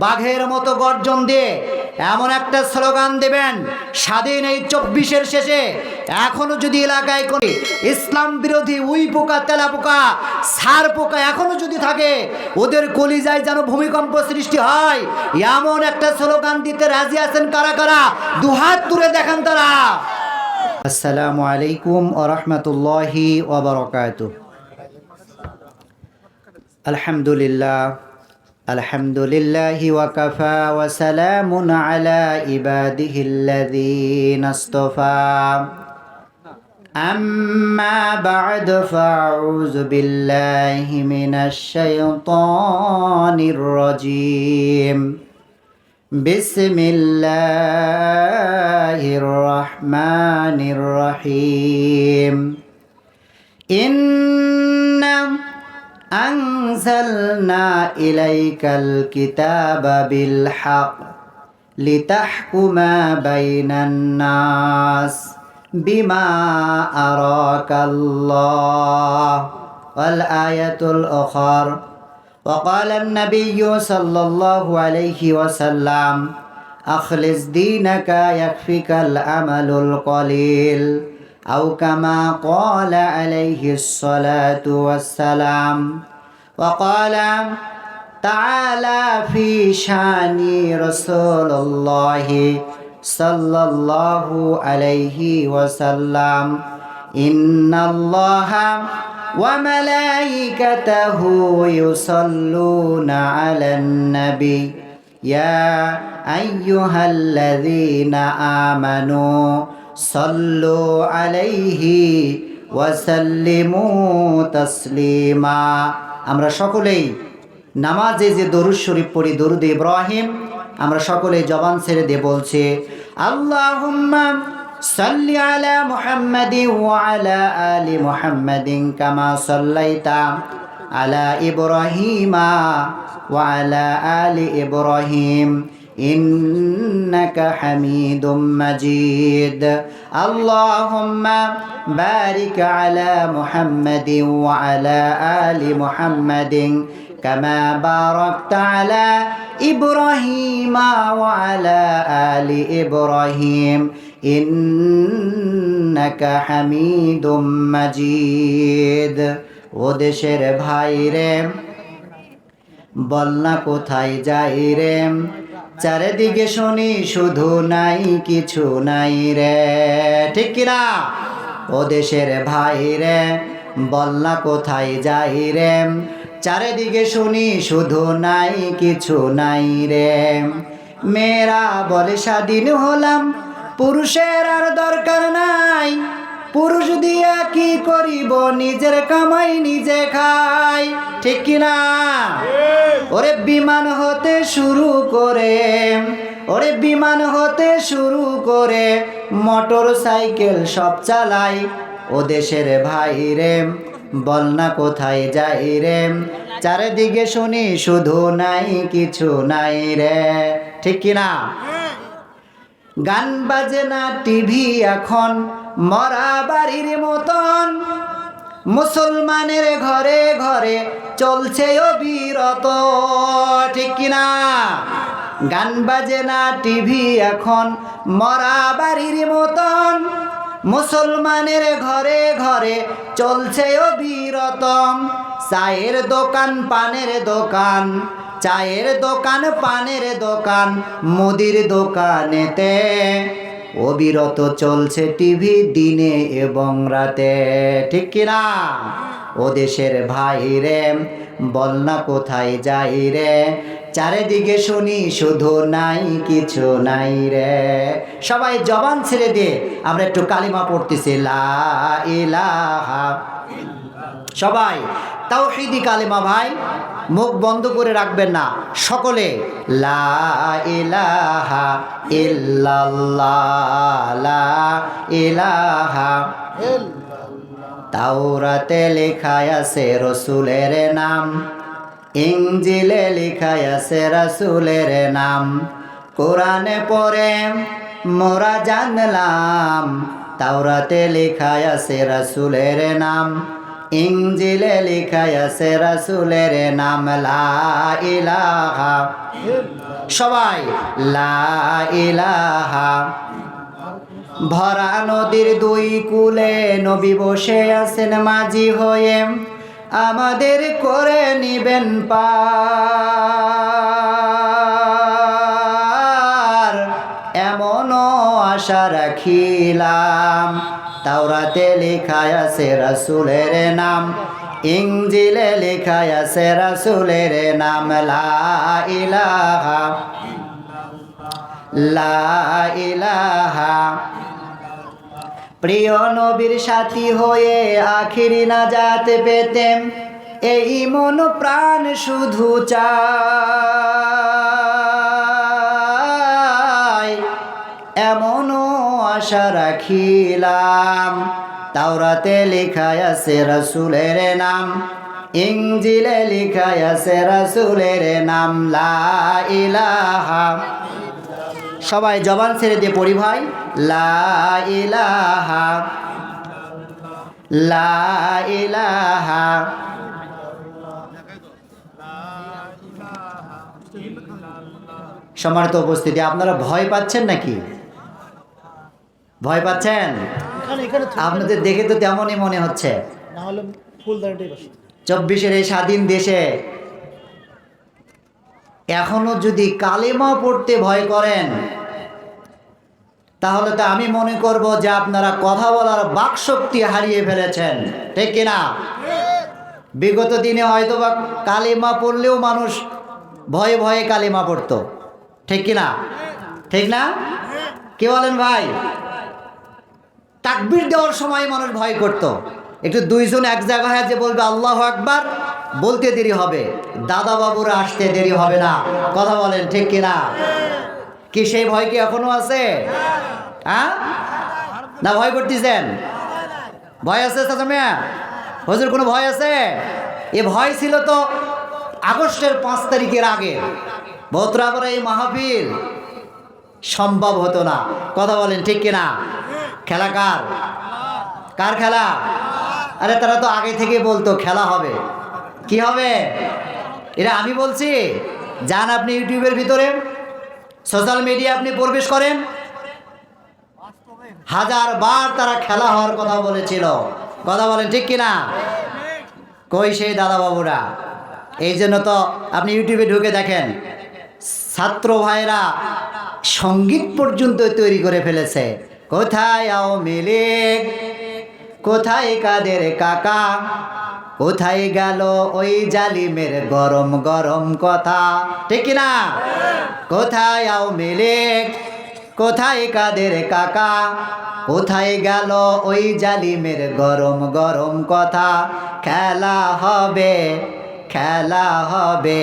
বাঘের মতো গর্জন দিয়ে এমন একটা স্লোগান দেবেন, স্বাধীন এই 24-এর শেষে এখনো যদি এলাকায় করে ইসলাম বিরোধী উই পোকা, তেলা পোকা, সার পোকা এখনো যদি থাকে, ওদের কলিজায় যেন ভূমিকম্প সৃষ্টি হয়, এমন একটা স্লোগান দিতে রাজি আছেন কারা কারা? দুহাত তুলে দেখান তারা। আসসালামু আলাইকুম ওয়া রাহমাতুল্লাহি ওয়া বারাকাতুহু। আলহামদুলিল্লাহ আলহামদুলিল্লাহি ওয়া কাফা ওয়া সালামুন আলা ইবাদিহিল্লাযীনা ইসতাফা। আম্মা বা'দ ফাআউযু বিল্লাহি মিনাশ শাইতানির রাজীম। বিসমিল্লাহির রহমানির রহিম। أنزلنا إليك الكتاب بالحق لتحكم بين الناس بما أراك الله. والآية الأخرى وقال النبي صلى الله عليه وسلم أخلص دينك يكفيك العمل القليل أو كما قال عليه الصلاة والسلام. وقال تعالى في شان رسول الله صلى الله عليه وسلم إن الله وملائكته يصلون على النبي يا أيها الذين آمنوا সাল্লু আলাইহি ওয়া সাল্লিমু তাসলিমা। আমরা সকলেই নামাজে যে দরুদ শরীফ পড়ি, দরুদ ইব্রাহিম, আমরা সকলেই জবান ছেড়ে দিয়ে বলছি আল্লাহুম্মা সাল্লি আলা মুহাম্মাদিন ওয়া আলা আলি মুহাম্মাদিন কামা সাল্লাইতা আলা ইব্রাহিমা ওয়া আলা আলি ইব্রাহিম إنك حميد مجيد. اللهم بارك على محمد وعلى آل محمد كما باركت على إبراهيم وعلى آل إبراهيم إنك حميد مجيد. ওদেশের ভাইরে বল না কোথায় যাই রে, চারিদিকে শুনি শুধু নাই কিছু নাই রে, ঠিক কিনা? ও দেশের ভাই রে বল না কোথায় যাই রে, চারিদিকে শুনি শুধু নাই কিছু নাই রে। মেয়েরা বলে স্বাধীন হলাম, পুরুষের আর দরকার নাই, পুরুষ দিয়া কি করিব, নিজের কামাই নিজে খাই, ঠিক কিনা? ওরে বিমান হতে শুরু করে, ওরে বিমান হতে শুরু করে মোটর সাইকেল সব চালাই। ও দেশের ভাই রে বল না কোথায় যাই রে, চারিদিকে শুনি শুধু নাই কিছু নাই রে, ঠিক কিনা? গান বাজে না টিভি এখন মরা বাড়ির মতন, মুসলমানের ঘরে ঘরে চলছে অবিরত, ঠিক কিনা? গান বাজে না টিভি এখন মরা বাড়ির মতন, মুসলমানের ঘরে ঘরে চলছে অবিরত। চায়ের দোকান পানের দোকান, চায়ের দোকান পানের দোকান, মুদির দোকানেতে অবিরত চলছে টিভি দিনে এবং রাতে, ঠিক কিনা? ও দেশের ভাই রে বল না কোথায় যাই রে, চারিদিকে শুনি শুধু নাই কিছু নাই রে। সবাই জবান ছেড়ে দিয়ে আমরা একটু কালিমা পড়তেছি, লা ইলাহা। সবাই তাওহীদি কালিমা ভাই, মুখ বন্ধ করে রাখবেন না, সকলে লা ইলাহা ইল্লাল্লাহ, লা ইলাহা ইল্লাল্লাহ। তাওরাতে লেখা আছে রসুলের নাম, ইনজিলে লেখা আছে রাসূলের নাম, কোরআনে পড়ে মোরা জানলাম তাওরাতে লেখা আছে রাসূলের নাম, ইনজিলে লেখা আছে রাসূলের নাম লা ইলাহা, সবাই লা ইলাহা। ভরা নদীর দুই কূলে নবী বসে আছেন মাঝি হয়ে, আমাদের করে নিবেন পার, এমনও আশা রাখিলাম। তাওরাতে লেখা আছে রাসূলের নাম, ইনজিলে লেখা আছে রাসূলের নাম লা ইলাহা, লা ইলাহা। প্রিয় নবীর সাথী হয়ে আখিরি নাজাত পেতেম, এই মন প্রাণ শুধু চায়, এমনও আশা রাখিলাম। তাওরাতে লেখা আছে রাসূলের নাম, ইনজিলে লেখা আছে রাসূলের নাম লা ইলাহা। সবাই জবান ছেড়ে দিয়ে পড়ি ভাই, লা ইলাহা, লা ইলাহা। সম্মানিত উপস্থিতি, আপনারা ভয় পাচ্ছেন নাকি? ভয় পাচ্ছেন? আপনাদের দেখে তো তেমনই মনে হচ্ছে। 24-এর এই স্বাধীন দেশে এখনো যদি কালেমা পড়তে ভয় করেন, তাহলে তো আমি মনে করব যে আপনারা কথা বলার বাকশক্তি হারিয়ে ফেলেছেন, ঠিক কিনা? বিগত দিনে হয়তো বা কালেমা পড়লেও মানুষ ভয়ে ভয়ে কালেমা পড়তো, ঠিক কিনা? ঠিক না? কি বলেন ভাই? তাকবীর দেওয়ার সময় মানুষ ভয় করত। একটু দুইজন এক জায়গায় যে বলবে আল্লাহু আকবার, বলতে দেরি হবে, দাদা বাবুরা আসতে দেরি হবে না। কথা বলেন, ঠিক কিনা? কি সেই ভয় কি এখনো আছে? হ্যাঁ, না ভয় করতেছেন? ভয় আছে চাচা মিয়া? হুজুর কোনো ভয় আছে? এ ভয় ছিল তো আগস্টের 5 তারিখের আগে। ভোতরাবার এই মাহফিল সম্ভব হতো না। কথা বলেন, ঠিক কিনা? খেলা কার? কার খেলা? আরে তারা তো আগে থেকে বলতো খেলা হবে। কি হবে? এটা আমি বলছি? যান আপনি ইউটিউবের ভিতরে, সোশ্যাল মিডিয়া আপনি প্রবেশ করেন, 1000 বার তারা খেলা হওয়ার কথা বলেছিল। কথা বলেন, ঠিক কিনা? কই সেই দাদা বাবুরা? এই জন্য তো আপনি ইউটিউবে ঢুকে দেখেন, ছাত্র ভাইরা সঙ্গীত পর্যন্ত তৈরি করে ফেলেছে। কোথায় আওয়ামী লীগ, কোথায় কাদের কাকা, কোথায় গেল ওই জালিমের গরম গরম কথা, ঠিক কিনা? কোথায় আওয়ামী লীগ, কোথায় কাদের কাকা, কোথায় গেল ওই জালিমের গরম গরম কথা। খেলা হবে, খেলা হবে,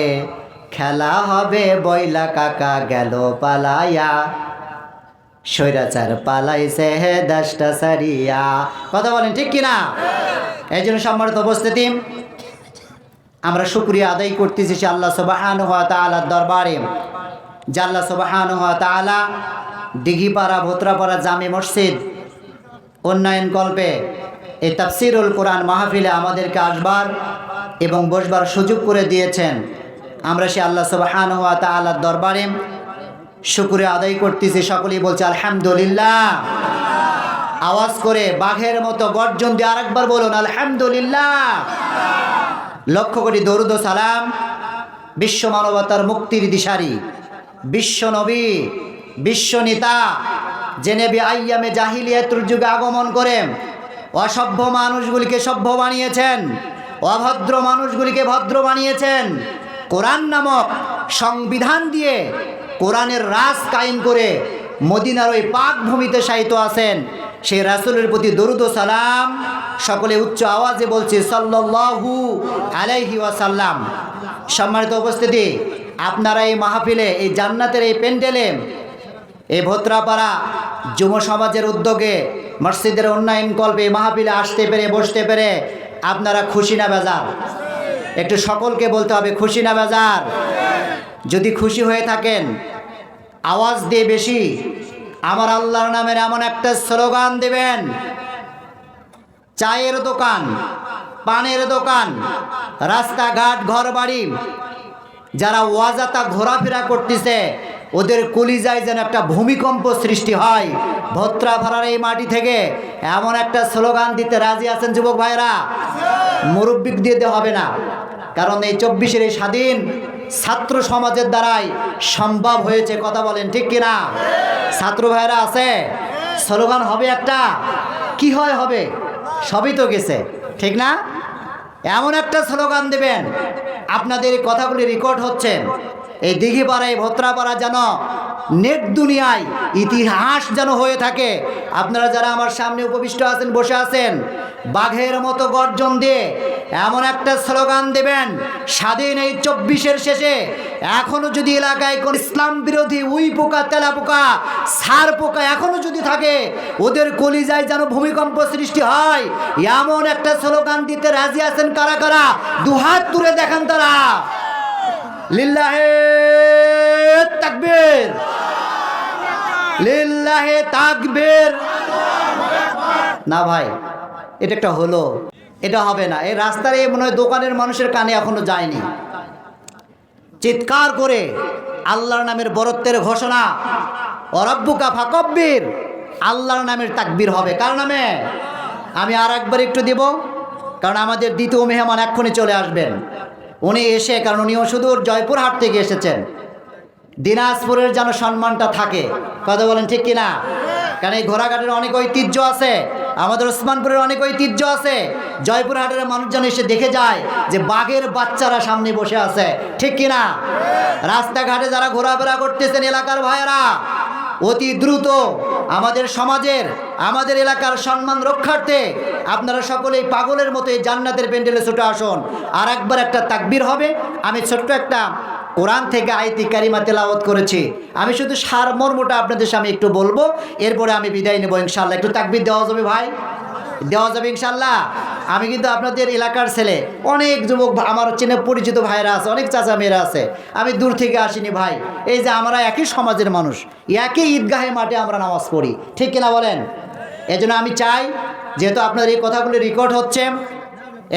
খেলা হবে, বইলা কাকা গেল পালাইয়া, স্বৈরাচার পালাইছে হে দেশটা সারিয়া। কথা বলেন, ঠিক কিনা? এই জন্য সম্মানিত উপস্থিতি, আমরা শুকরিয়া আদায় করতেছি আল্লাহ সুবহানাহু ওয়া তাআলার দরবারে, যে আল্লাহ সুবহানাহু ওয়া তাআলা দিঘিপাড়া ভোতরাপাড়া জামে মসজিদ উন্নয়ন কল্পে এই তাফসিরুল কোরআন মাহফিলে আমাদেরকে আসবার এবং বসবার সুযোগ করে দিয়েছেন। আমরা সে আল্লাহ সুবহানাহু ওয়া তাআলার দরবারে শুকরিয়া আদায় করতেছি। সকলেই বলছে আলহামদুলিল্লাহ। আওয়াজ করে বাঘের মতো গর্জন দিয়ে আরেকবার বলুন আলহামদুলিল্লাহ। লক্ষ কোটি দরুদ ও সালাম বিশ্ব মানবতার মুক্তির দিশারি, বিশ্ব নবী, বিশ্ব নেতা, যে নবী আইয়ামে জাহিলিয়াতের যুগে আগমন করে অসভ্য মানুষগুলিকে সভ্য বানিয়েছেন, অভদ্র মানুষগুলিকে ভদ্র বানিয়েছেন, কোরআন নামক সংবিধান দিয়ে কোরআনের রাজ কায়েম করে মদিনার ওই পাক ভূমিতে শায়িত আছেন, সেই রাসূলের প্রতি দরুদ ও সালাম সকলে উচ্চ আওয়াজে বলছে সাল্লাল্লাহু আলাইহি ওয়াসাল্লাম। সম্মানিত উপস্থিতি, আপনারা এই মাহফিলে, এই জান্নাতের এই প্যান্ডেলে, এই ভোতরাপাড়া যুব সমাজের উদ্যোগে মসজিদের উন্নয়ন কল্পে এই মাহফিলে আসতে পেরে, বসতে পেরে আপনারা খুশি না বেজার? একটু সকলকে বলতে হবে খুশি না বেজার? যদি খুশি হয়ে থাকেন আওয়াজ দিয়ে বেশি আমার আল্লাহর নামের এমন একটা স্লোগান দেবেন, চায়ের দোকান, পানের দোকান, রাস্তাঘাট, ঘরবাড়ি, যারা ওয়াজাতা ঘোরাফেরা করতেছে ওদের কলিজায় যেন একটা ভূমিকম্প সৃষ্টি হয়। ভত্রাভাড়ার এই মাটি থেকে এমন একটা স্লোগান দিতে রাজি আছেন যুবক ভাইরা? মুরব্বি দিতে হবে না, কারণ এই 24-এর এই স্বাধীন ছাত্র সমাজের দ্বারাই সম্ভব হয়েছে। কথা বলেন ঠিক কিনা? ছাত্র ভাইরা আছে, স্লোগান হবে একটা, কি হয় হবে, সবই তো গেছে, ঠিক না? এমন একটা স্লোগান দেবেন, আপনাদের এই কথাগুলি রেকর্ড হচ্ছে, এই দিঘিপাড়া, এই ভত্রাপাড়া যেন নেট দুনিয়ায় ইতিহাস যেন হয়ে থাকে। আপনারা যারা আমার সামনে উপবিষ্ট আছেন, বসে আছেন, বাঘের মতো গর্জন দিয়ে এমন একটা স্লোগান দেবেন, স্বাধীন এই 24-এর শেষে এখনো যদি এলাকায় কোন ইসলাম বিরোধী উই পোকা, তেলা পোকা, সার পোকা এখনো যদি থাকে, ওদের কলিজায় যেন ভূমিকম্প সৃষ্টি হয়, এমন একটা স্লোগান দিতে রাজি আছেন কারা কারা? দুহাত তুলে দেখান তারা। লিল্লাহে তাকবীর, লিল্লাহে তাকবীর। না ভাই, এটা একটা হলো, এটা হবে না। এই রাস্তার এই মনে হয় দোকানের মানুষের কানে এখনো যায়নি। চিৎকার করে আল্লাহর নামের বরত্বের ঘোষণা, অরব্বুকা ফাকব্বির, আল্লাহর নামের তাকবীর হবে। কার নামে? আমি আর একবার একটু দেব, কারণ আমাদের দ্বিতীয় মেহমান এক্ষুনি চলে আসবেন। উনি এসে, কারণ উনিও সুদূর জয়পুরহাট থেকে এসেছেন, দিনাজপুরের যেন সম্মানটা থাকে। কথা বলেন ঠিক কিনা? কারণ এই ঘোড়াঘাটের অনেক ঐতিহ্য আছে, আমাদের ওসমানপুরের অনেক ঐতিহ্য আছে। জয়পুরহাটের মানুষজন এসে দেখে যায় যে বাঘের বাচ্চারা সামনে বসে আছে, ঠিক কিনা? রাস্তাঘাটে যারা ঘোরাফেরা করতেছেন এলাকার ভাইয়েরা, অতি দ্রুত আমাদের সমাজের, আমাদের এলাকার সম্মান রক্ষার্থে আপনারা সকলেই পাগলের মতো এই জান্নাতের প্যান্ডেলে ছুটে আসুন। আর একবার একটা তাকবীর হবে। আমি ছোট্ট একটা কোরআন থেকে আয়াতি কারিমা তেলাওয়াত করেছি, আমি শুধু সারমর্মটা আপনাদের সামনে একটু বলবো, এরপরে আমি বিদায় নেব ইনশাআল্লাহ। একটু তাকবীর দেওয়া যাবে ভাই? দেওয়া যাবে ইনশাআল্লাহ। আমি কিন্তু আপনাদের এলাকার ছেলে, অনেক যুবক আমার চেনে পরিচিত ভাইরা আছে, অনেক চাচা মেয়েরা আছে, আমি দূর থেকে আসিনি ভাই। এই যে আমরা একই সমাজের মানুষ, একই ঈদগাহে মাঠে আমরা নামাজ পড়ি, ঠিক কিনা বলেন? এই জন্য আমি চাই, যেহেতু আপনার এই কথাগুলি রেকর্ড হচ্ছে,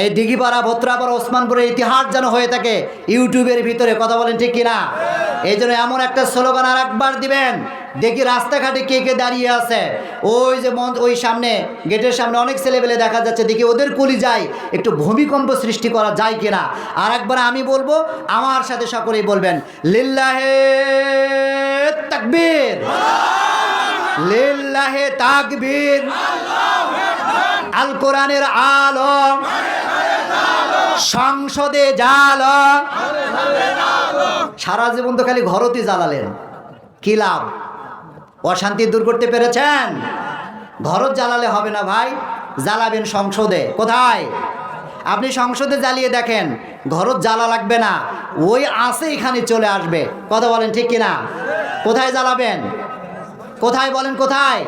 এই দিঘিপাড়া, ভত্রাপাড়া, ওসমানপুরের ইতিহাস যেন হয়ে থাকে ইউটিউবের ভিতরে। কথা বলেন ঠিক কিনা? এই জন্য এমন একটা স্লোগান আর একবার দিবেন, দেখি রাস্তাঘাটে কে কে দাঁড়িয়ে আছে, ওই যে ওই সামনে গেটের সামনে অনেক ছেলেবেলে দেখা যাচ্ছে, দেখি ওদের কলিজায় একটু ভূমিকম্প সৃষ্টি করা যায় কিনা। আর একবার আমি বলবো, আমার সাথে সকলেই বলবেন, লিল্লাহে তাকবীর, লিল্লাহে তাকবীর। আল কোরআনের আলো সংসদে জ্বালো। সারা জীবন তো খালি ঘরতি জ্বালালেন, কি লাভ? অশান্তি দূর করতে পেরেছেন? ঘরত জ্বালালে হবে না ভাই, জ্বালাবেন সংসদে। কোথায়? আপনি সংসদে জ্বালিয়ে দেখেন, ঘরত জ্বালা লাগবে না, ওই আসে এখানে চলে আসবে। কথা বলেন ঠিক কিনা? কোথায় জ্বালাবেন? কোথায় বলেন? কোথায়?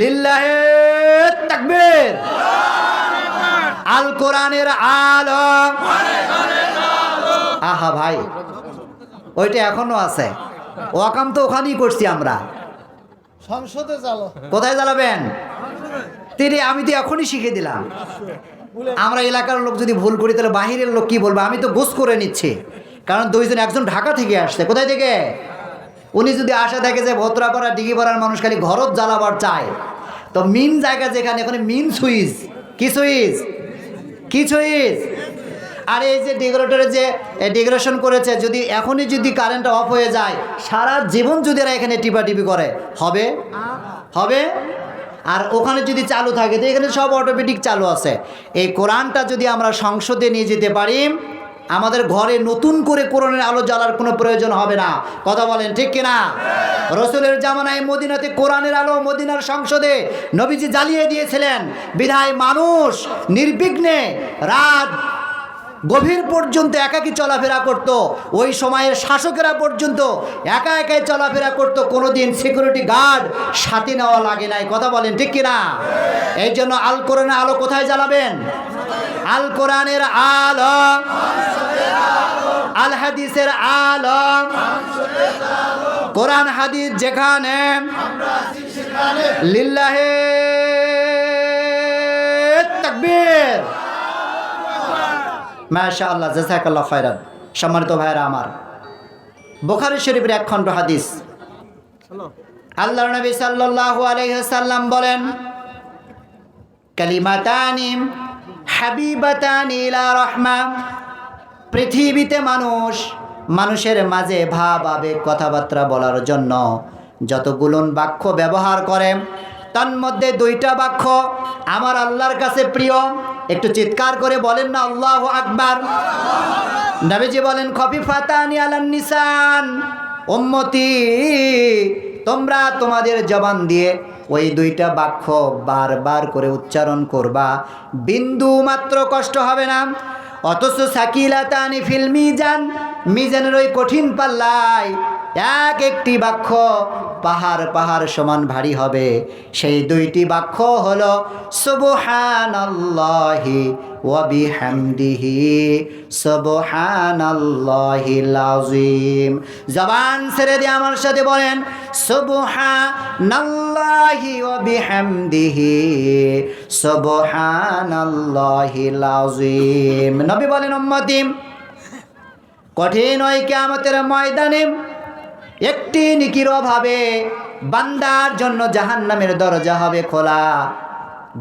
লিল্লাহে তাকবীর, আল কোরআনের আলো। আহা ভাই, ওইটা এখনো আছে, ওয়াকাম তো ওখানেই করছি আমরা। সংসদে জ্বালো। কোথায় জ্বালাবেন? তিনি, আমি তো এখনই শিখে দিলাম। আমরা এলাকার লোক যদি ভুল করি তাহলে বাহিরের লোক কি বলবে? আমি তো গোস করে নিচ্ছি, কারণ দুইজন, একজন ঢাকা থেকে আসছে। কোথায় থেকে? উনি যদি আশা থাকে যে ভত্রাপাড়া, দিঘিপাড়ার মানুষ খালি ঘরত জ্বালাবার চায়, তো মিন জায়গা যেখানে, এখানে মিন সুইচ, কি সুইচ, কি সুইচ। আর এই যে ডেকোরেটরে যে ডেকোরেশন করেছে, যদি এখনই যদি কারেন্টটা অফ হয়ে যায়, সারা জীবন যদি এরা এখানে টিপাটিপি করে, হবে? হবে? আর ওখানে যদি চালু থাকে, তো এখানে সব অটোমেটিক চালু আছে। এই কোরআনটা যদি আমরা সংসদে নিয়ে যেতে পারি, আমাদের ঘরে নতুন করে কোরআনের আলো জ্বালার কোনো প্রয়োজন হবে না। কথা বলেন ঠিক কিনা? রসুলের জামানায় মদিনাতে কোরআনের আলো মদিনার সংসদে নবীজি জ্বালিয়ে দিয়েছিলেন, বিধায় মানুষ নির্বিঘ্নে রাত গভীর পর্যন্ত একাকী চলাফেরা করত। ওই সময়ের শাসকেরা পর্যন্ত একা একাই চলাফেরা করত, কোনোদিন সিকিউরিটি গার্ড সাথে নেওয়া লাগে নাই। কথা বলেন ঠিক কিনা? এই জন্য আল কোরআনের আলো কোথায় জ্বালাবেন? আল কোরআনের আলো, আল হাদিসের আলো, কোরআন হাদিস যেখানে, লিল্লাহে তাকবীর, মাশাআল্লাহ, জাযাকাল্লাহ খায়রান। সম্মানিত ভাইরা আমার, বুখারী শরীফের এক খণ্ড হাদিস, আল্লাহর নবী সাল্লাল্লাহু আলাইহি ওয়াসাল্লাম বলেন, কালিমাতানি হাবিবাতানি ইলা রাহমা। পৃথিবীতে মানুষের মাঝে ভাব আবেগ কথাবার্তা বলার জন্য যতগুলো বাক্য ব্যবহার করে, তার মধ্যে দুইটা বাক্য আমার আল্লাহর কাছে প্রিয়। একটু চিৎকার করে বলেন না আল্লাহু আকবার। নবীজি বলেন, খফিফাতানি আলান নিসান। উম্মতি, তোমরা তোমাদের জবান দিয়ে ওই দুইটা বাক্য বারবার করে উচ্চারণ করবা, বিন্দু মাত্র কষ্ট হবে না। অথচ সাকিলাতানি ফিল মিজান, মিজানের ওই কঠিন পাল্লায় এক একটি বাক্য পাহাড় সমান ভারী হবে। সেই দুইটি বাক্য হলো সুবহানাল্লাহি ওয়া বিহামদিহি সুবহানাল্লাহিল আযীম। জবান ছেড়ে দিয়ে আমার সাথে বলেন, সুবহানাল্লাহি ওয়া বিহামদিহি সুবহানাল্লাহিল আযীম। নবী বলেন, উম্মতি, কঠিন ওই কিয়ামতের ময়দানে একটি নেকির অভাবে বান্দার জন্য জাহান্নামের দরজা হবে খোলা,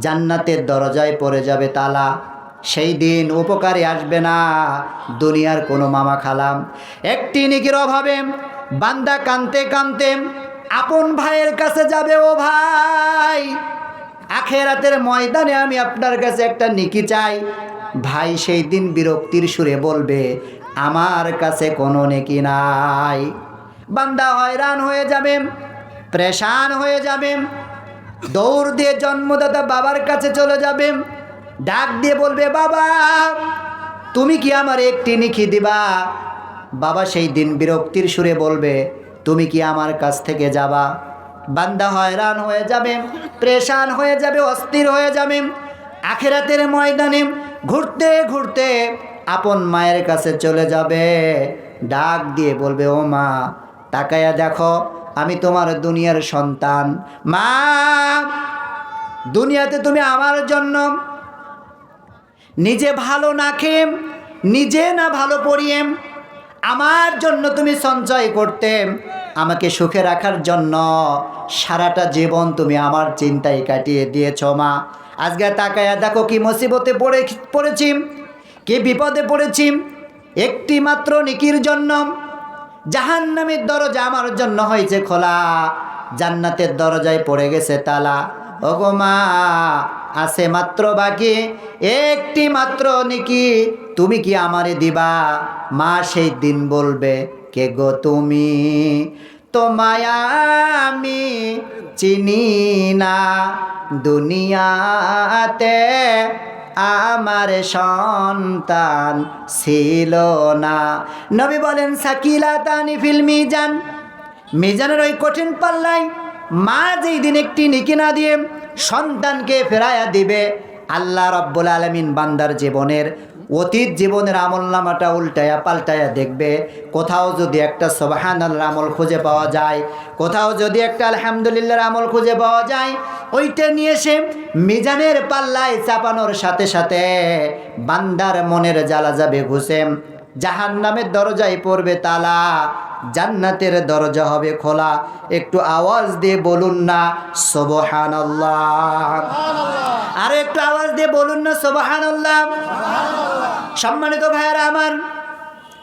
জান্নাতের দরজায় পড়ে যাবে তালা। সেই দিন উপকারে আসবে না দুনিয়ার কোনো মামা খালাম। একটি নেকির অভাবে বান্দা কাঁদতে কাঁদতে আপন ভাইয়ের কাছে যাবে, ও ভাই, আখেরাতের ময়দানে আমি আপনার কাছে একটা নেকি চাই। ভাই সেই দিন বিরক্তির সুরে বলবে, আমার কাছে কোনো নেকি নাই। বান্দা হয়রান হয়ে যাবে, পরেশান হয়ে যাবে, দৌড় দিয়ে জন্মদাতা বাবার কাছে চলে যাবে, ডাক দিয়ে বলবে, বাবা তুমি কি আমার একটি নেকি দিবা? বাবা সেই দিন বিরক্তির সুরে বলবে, তুমি কি আমার কাছ থেকে যাবা? বান্দা হয়রান হয়ে যাবে, পরেশান হয়ে যাবে, অস্থির হয়ে যাবে। আখিরাতের ময়দানে ঘুরতে ঘুরতে আপন মায়ের কাছে চলে যাবে, ডাক দিয়ে বলবে, ও মা, তাকায়া দেখো, আমি তোমার দুনিয়ার সন্তান। মা, দুনিয়াতে তুমি আমার জন্য নিজে ভালো না খেয়ে, নিজে না ভালো পড়িয়ে, আমার জন্য তুমি সঞ্চয় করতে, আমাকে সুখে রাখার জন্য সারাটা জীবন তুমি আমার চিন্তায় কাটিয়ে দিয়েছ। মা, আজকে তাকায়া দেখো কি মুসিবতে পড়েছি, কি বিপদে পড়েছি। একটি মাত্র নেকির জন্য জাহান্নামের দরজা আমার জন্য হয়েছে খোলা, জান্নাতের দরজায় পড়ে গেছে তালা। ওগো মা, আছে মাত্র বাকি একটি মাত্র নেকি, তুমি কি আমারে দিবা? মা সেই দিন বলবে, কে গো তুমি? তোমায় আমি চিনি না, দুনিয়াতে আমার সন্তান ছিল না। নবী বলেন, সাকিলাতানি ফিল মিজান। মিজানের ওই কঠিন পাল্লায় মা যেই দিন একটি নেকি না দিয়ে সন্তানকে ফেরাইয়া দিবে, আল্লাহ রাব্বুল আলামিন বান্দার জীবনের অতীত জীবনের আমলনামাটা উল্টায়া পাল্টায়া দেখবে। কোথাও যদি একটা সুবহানাল্লাহ আমল খুঁজে পাওয়া যায়, কোথাও যদি একটা আলহামদুলিল্লাহর আমল খুঁজে পাওয়া যায়, ওইটা নিয়ে সে মিজানের পাল্লায় চাপানোর সাথে সাথে বান্দার মনের জ্বালা যাবে ঘুষে, জাহান্নামের দরজায় পড়বে তালা, জান্নাতের দরজা হবে খোলা। একটু আওয়াজ দিয়ে বলুন না সুবহানাল্লাহ। আর একটু আওয়াজ দিয়ে বলুন না সুবহানাল্লাহ। সম্মানিত ভাইয়েরা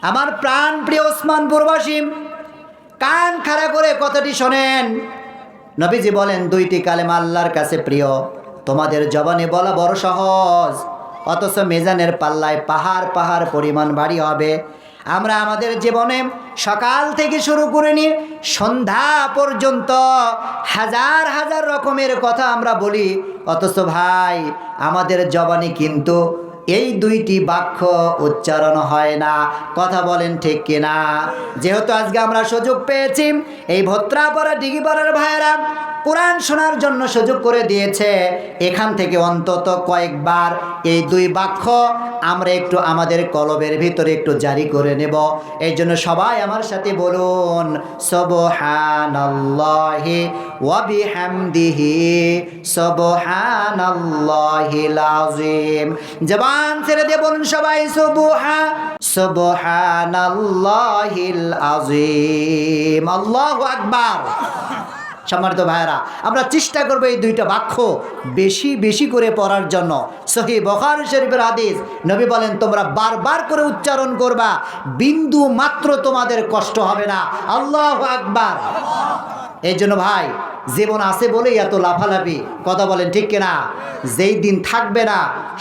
আমার প্রাণ প্রিয় ওসমানপুরবাসী, কান খাড়া করে কথাটি শোনেন। নবীজি বলেন, দুইটি কালেমা আল্লাহর কাছে প্রিয়, তোমাদের জবানে বলা বড় সহজ, অথচ মিজানের পাল্লায় পাহাড় পরিমাণ ভারী হবে। আমরা আমাদের জীবনে সকাল থেকে শুরু করে নিয়ে সন্ধ্যা পর্যন্ত হাজার হাজার রকমের কথা আমরা বলি, অথচ ভাই আমাদের জবানে কিন্তু এই দুইটি বাক্য উচ্চারণ হয় না। কথা বলেন ঠিক কিনা? যেহেতু আজকে আমরা সুযোগ পেয়েছি, এই ভোত্রাপাড়া ডিগিপাড়ার ভাইয়েরা কোরআন শোনার জন্য সুযোগ করে দিয়েছে, এখান থেকে অন্তত কয়েকবার এই দুই বাক্য আমরা একটু আমাদের কলবের ভিতরে একটু জারি করে নেব। এই জন্য সবাই আমার সাথে বলুন সুবহানাল্লাহি ওয়া বিহামদিহি সুবহানাল্লাহিল আযীম। জবান ছেড়ে দিয়ে বলুন সবাই সুবহানাল্লাহিল আযীম। আল্লাহু আকবার। সম্মানিত ভাইরা, আমরা চেষ্টা করব এই দুইটা বাক্য বেশি বেশি করে পড়ার জন্য। সহিহ বুখারী শরীফের হাদিস, নবী বলেন তোমরা বারবার করে উচ্চারণ করবা, বিন্দু মাত্র তোমাদের কষ্ট হবে না। আল্লাহু আকবার। এই জন্য ভাই, জীবন আছে বলেই এত লাফালাফি, কথা বলেন ঠিক কিনা? যেই দিন থাকবে না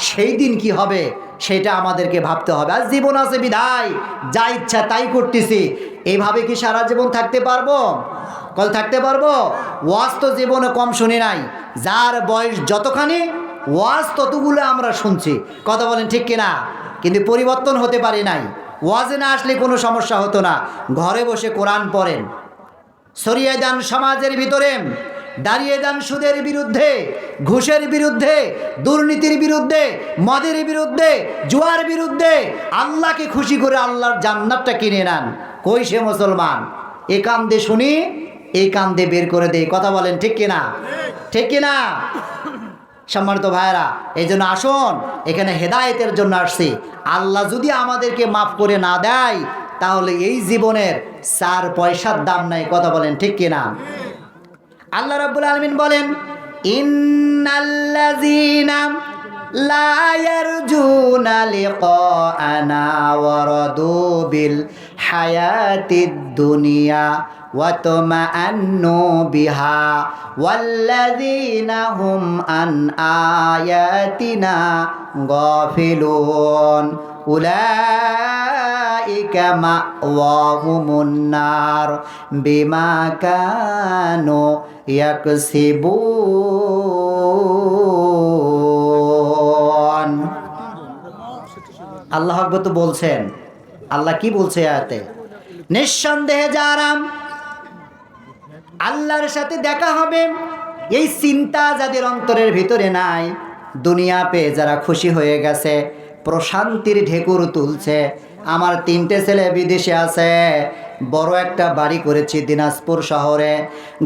সেই দিন কি হবে সেটা আমাদেরকে ভাবতে হবে। আর জীবন আছে বিধায় যা ইচ্ছা তাই করতেছি, এইভাবে কি সারা জীবন থাকতে পারবো? কল থাকতে পারবো? ওয়াজ তো জীবনে কম শুনি নাই, যার বয়স যতখানি ওয়াজ ততগুলো আমরা শুনছি, কথা বলেন ঠিক কিনা? কিন্তু পরিবর্তন হতে পারি নাই। ওয়াজে না আসলে কোনো সমস্যা হতো না, ঘরে বসে কোরআন পড়েন, সরিয়ে যান সমাজের ভিতরে, দাঁড়িয়ে যান সুদের বিরুদ্ধে, ঘুষের বিরুদ্ধে, দুর্নীতির বিরুদ্ধে, মদের বিরুদ্ধে, জুয়ার বিরুদ্ধে, আল্লাহকে খুশি করে আল্লাহর জান্নাতটা কিনে নেন। কই সে মুসলমান? এ কান দিয়ে শুনি, এই কান দিয়ে বের করে দেই, কথা বলেন ঠিক কিনা? ঠিক কিনা? সম্মানিত ভাইরা, এই জন্য আসুন, এখানে হেদায়েতের জন্য আসছি। আল্লাহ যদি আমাদেরকে মাফ করে না দেয় তাহলে এই জীবনের 4 পয়সার দাম নাই, কথা বলেন ঠিক কিনা? আল্লাহ রাব্বুল আলামিন বলেন, ইন্নাল্লাযীনা লা ইয়ারজুনা লিকাআনা ওয়ারাদু বিল হায়াতিদ দুনিয়া ওয়া তামান্নু বিহা ওয়াল্লাযীনা হুম আন আয়াতিনা গাফিলুন উলাইকা মাওয়াহুমুন নার বিমা কানু ইয়াকসিবুন। আল্লাহ আকবার তো বলছেন। আল্লাহ কি বলছে আয়াতে? নিঃসন্দেহে যারা আল্লাহর সাথে দেখা হবে এই চিন্তা যাদের অন্তরের ভিতরে নাই, দুনিয়া পেয়ে যারা খুশি হয়ে গেছে, প্রশান্তির ঢেকুর তুলছে। আমার 3টে ছেলে বিদেশে আছে, বড় একটা বাড়ি করেছি দিনাজপুর শহরে,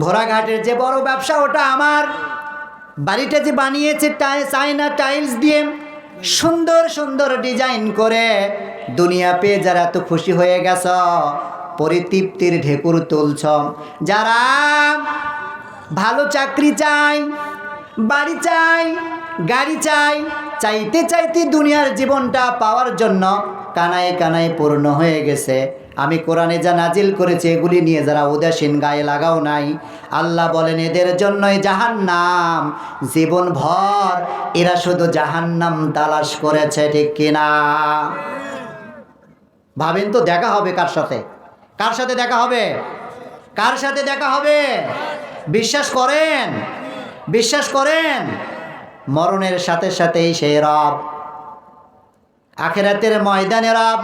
ঘোড়াঘাটের যে বড় ব্যবসা ওটা আমার। বাড়িটা যে বানিয়েছে চায়না টাইলস দিয়ে সুন্দর সুন্দর ডিজাইন করে, দুনিয়া পেয়ে যারা এত খুশি হয়ে গেছ, পরিতৃপ্তির ঢেকুর তুলছ। যারা ভালো চাকরি চাই, বাড়ি চাই, গাড়ি চাই, চাইতে চাইতে দুনিয়ার জীবনটা পাওয়ার জন্য কানায় কানায় পূর্ণ হয়ে গেছে, আমি কোরআনে যা নাজিল করেছি এগুলি নিয়ে যারা উদাসীন, গায়ে লাগাও নাই, আল্লাহ বলেন এদের জন্যই জাহান্নাম। জীবন ভর এরা শুধু জাহান্নাম তালাশ করেছে, ঠিক কিনা? ভাবেন তো, দেখা হবে কার সাথে? কার সাথে দেখা হবে? কার সাথে দেখা হবে? বিশ্বাস করেন? বিশ্বাস করেন? মরণের সাথে সাথেই সেই রব, আখিরাতের ময়দানে রব।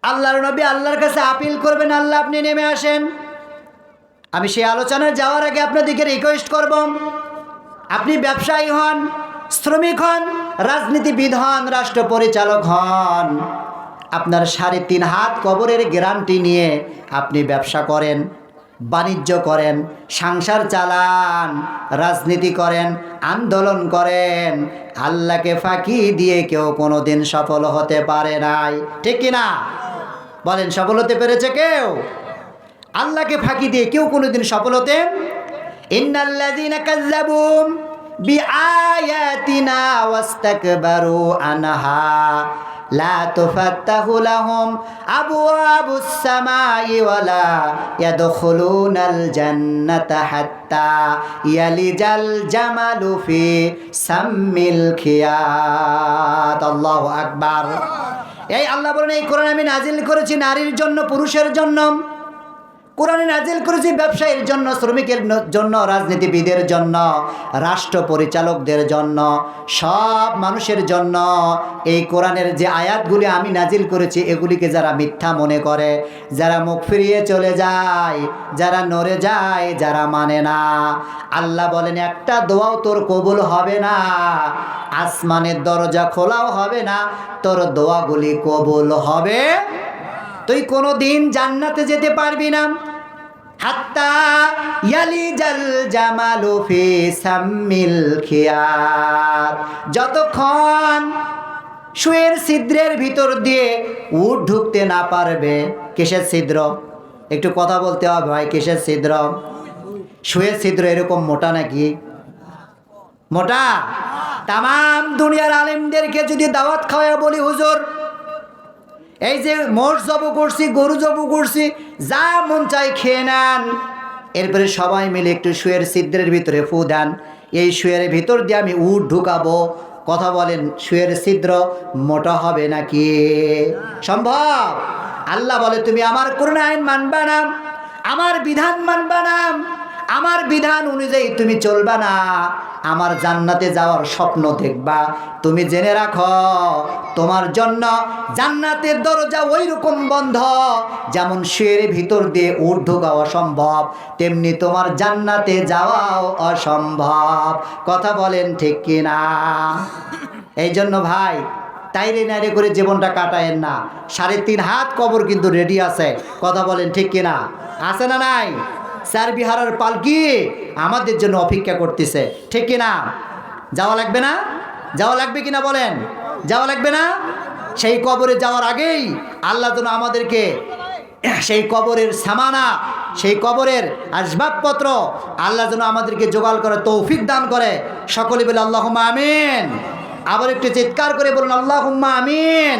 আল্লাহর নবী আল্লাহর কাছে আপিল করবেন, আল্লাহ আপনি নেমে আসেন। আমি সেই আলোচনায় যাওয়ার আগে আপনাদেরকে রিকোয়েস্ট করব, আপনি ব্যবসায়ী হন, শ্রমিক হন, রাজনীতিবিদ হন, রাষ্ট্র পরিচালক হন, আপনার 3.5 হাত কবরের গ্যারান্টি নিয়ে আপনি ব্যবসা করেন, বাণিজ্য করেন, সংসার চালান, রাজনীতি করেন, আন্দোলন করেন, আল্লাহকে ফাঁকি দিয়ে কেউ কোনোদিন সফল হতে পারে নাই, ঠিক কিনা? বলেন, সফল হতে পেরেছে কেউ? আল্লাহকে ফাঁকি দিয়ে কেউ কোনোদিন সফল হতে? ইন্নাল্লাযীনা কাযযাবু বিআয়াতিনা ওয়াস্তাকবারু আনহা লা তুফাত্তাহু লাহুম আবওয়াবুস সামাই ওয়ালা ইয়াদখুলুনাল জান্নাতা হাত্তা ইয়ালিজাল জামালু ফি সাম্মিল খিয়াত। আল্লাহু আকবার। এই আল্লাহ বলেন, এই কোরআন আমি নাজিল করেছি নারীর জন্য, পুরুষের জন্য। কোরআনে নাজিল করেছি ব্যবসায়ীর জন্য, শ্রমিকের জন্য, রাজনীতিবিদের জন্য, রাষ্ট্র পরিচালকদের জন্য, সব মানুষের জন্য। এই কোরআনের যে আয়াতগুলি আমি নাজিল করেছি এগুলিকে যারা মিথ্যা মনে করে, যারা মুখ ফিরিয়ে চলে যায়, যারা নড়ে যায়, যারা মানে না, আল্লাহ বলেন একটা দোয়াও তোর কবুল হবে না, আসমানের দরজা খোলাও হবে না, তোর দোয়াগুলি কবুল হবে। তুই কোনো দিন জান্নাতে যেতে পারবি না। হাত্তা ইয়ালিজাল জামালু ফি সাম্মিল খিয়াত, যতক্ষণ শুয়ের ছিদ্রের ভিতর দিয়ে উট ঢুকতে না পারবে। কিসের ছিদ্র? একটু কথা বলতে হবে ভাই, কিসের ছিদ্র? শুয়ের ছিদ্র এরকম মোটা নাকি? মোটা? তামাম দুনিয়ার আলেমদেরকে যদি দাওয়াত খাওয়া বলি, হুজুর এই যে মোষ জব করছি, গরু জব করছি, যা মন চাই খেয়ে নেন, এরপরে সবাই মিলে একটু শুয়ের ছিদ্রের ভিতরে ফু দেন, এই শুয়ের ভিতর দিয়ে আমি উট ঢুকাবো। কথা বলেন, শুয়ের ছিদ্র মোটা হবে নাকি? সম্ভব? আল্লাহ বলে তুমি আমার কোরআন আইন মানবা না, আমার বিধান মানবা না, আমার বিধান অনুযায়ী তুমি চলবা না, আমার জান্নাতে যাওয়ার স্বপ্ন দেখবা, তুমি জেনে রাখো তোমার জন্য জান্নাতের দরজা ওই রকম বন্ধ যেমন শুয়ের ভিতর দিয়ে উট ঢোকা অসম্ভব, তেমনি তোমার জান্নাতে যাওয়াও অসম্ভব। কথা বলেন ঠিক কিনা? এই জন্য ভাই তাইরে নাইরে করে জীবনটা কাটায়েন না। 3.5 হাত কবর কিন্তু রেডি আছে। কথা বলেন ঠিক কিনা? আছে না নাই? চার বিহারের পালকি আমাদের জন্য অপেক্ষা করতেছে, ঠিক কিনা? যাওয়া লাগবে না? যাওয়া লাগবে কিনা বলেন? যাওয়া লাগবে না? সেই কবরে যাওয়ার আগেই আল্লাহ যেন আমাদেরকে সেই কবরের সামানা, সেই কবরের আসবাবপত্র আল্লাহ যেন আমাদেরকে জোগাড় করে তৌফিক দান করে। সকলে বলে আল্লাহুম্মা আমিন। আবার একটু চিৎকার করে বলুন আল্লাহুম্মা আমিন।